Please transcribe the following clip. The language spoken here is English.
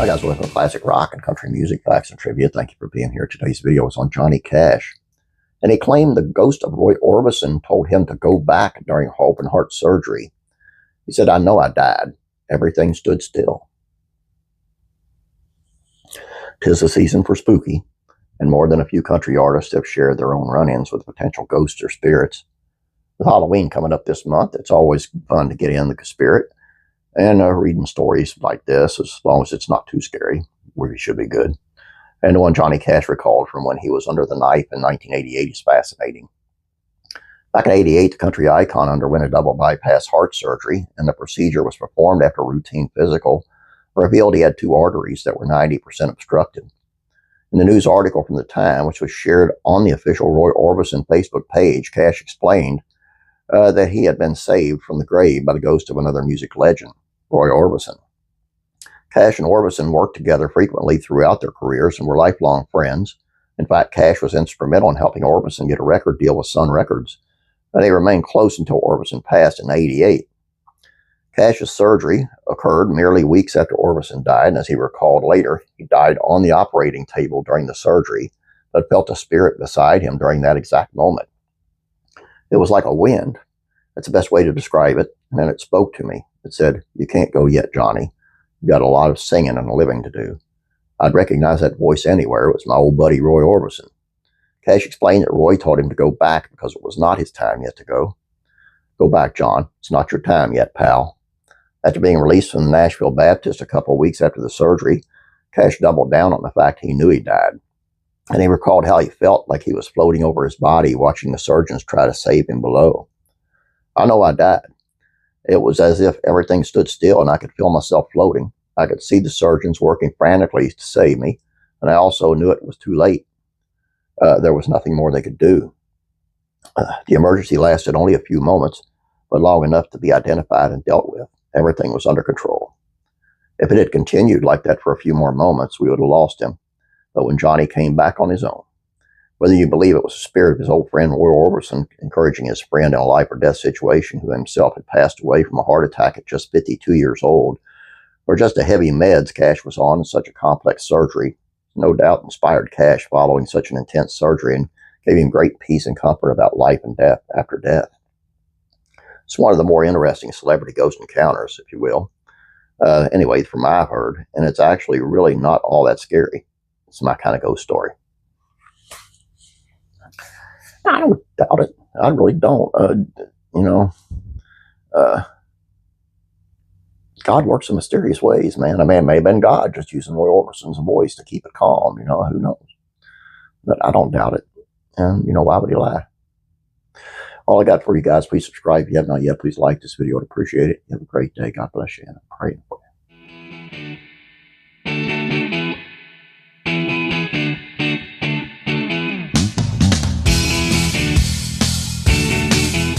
Hi guys, welcome to Classic Rock and Country Music Facts and Trivia. Thank you for being here. Today's video is on Johnny Cash. And he claimed the ghost of Roy Orbison told him to go back during open heart surgery. He said, "I know I died. Everything stood still." 'Tis the season for spooky, and more than a few country artists have shared their own run-ins with potential ghosts or spirits. With Halloween coming up this month, it's always fun to get in the spirit. And reading stories like this, as long as it's not too scary, really should be good. And the one Johnny Cash recalled from when he was under the knife in 1988 is fascinating. Back in '88, the country icon underwent a double bypass heart surgery, and the procedure was performed after a routine physical revealed he had two arteries that were 90% obstructed. In the news article from the time, which was shared on the official Roy Orbison Facebook page, Cash explained that he had been saved from the grave by the ghost of another music legend, Roy Orbison. Cash and Orbison worked together frequently throughout their careers and were lifelong friends. In fact, Cash was instrumental in helping Orbison get a record deal with Sun Records, and they remained close until Orbison passed in '88. Cash's surgery occurred merely weeks after Orbison died, and as he recalled later, he died on the operating table during the surgery, but felt a spirit beside him during that exact moment. It was like a wind. That's the best way to describe it. And then it spoke to me. It said, "You can't go yet, Johnny. You've got a lot of singing and a living to do." I'd recognize that voice anywhere. It was my old buddy, Roy Orbison. Cash explained that Roy told him to go back because it was not his time yet to go. "Go back, John. It's not your time yet, pal." After being released from the Nashville Baptist a couple of weeks after the surgery, Cash doubled down on the fact he knew he died. And he recalled how he felt like he was floating over his body, watching the surgeons try to save him below. "I know I died. It was as if everything stood still and I could feel myself floating. I could see the surgeons working frantically to save me, and I also knew it was too late. There was nothing more they could do. The emergency lasted only a few moments, but long enough to be identified and dealt with. Everything was under control. If it had continued like that for a few more moments, we would have lost him. But when Johnny came back on his own, whether you believe it was the spirit of his old friend Roy Orbison encouraging his friend in a life or death situation who himself had passed away from a heart attack at just 52 years old, or just the heavy meds Cash was on in such a complex surgery, no doubt inspired Cash following such an intense surgery and gave him great peace and comfort about life and death after death. It's one of the more interesting celebrity ghost encounters, if you will. Anyway, from what I've heard, and it's actually really not all that scary. It's my kind of ghost story. I don't doubt it. I really don't. God works in mysterious ways, man. I mean, it may have been God just using Roy Orbison's voice to keep it calm, who knows? But I don't doubt it. And, why would he lie? All I got for you guys, please subscribe. If you have not yet, please like this video. I'd appreciate it. You have a great day. God bless you, and I'm praying for you.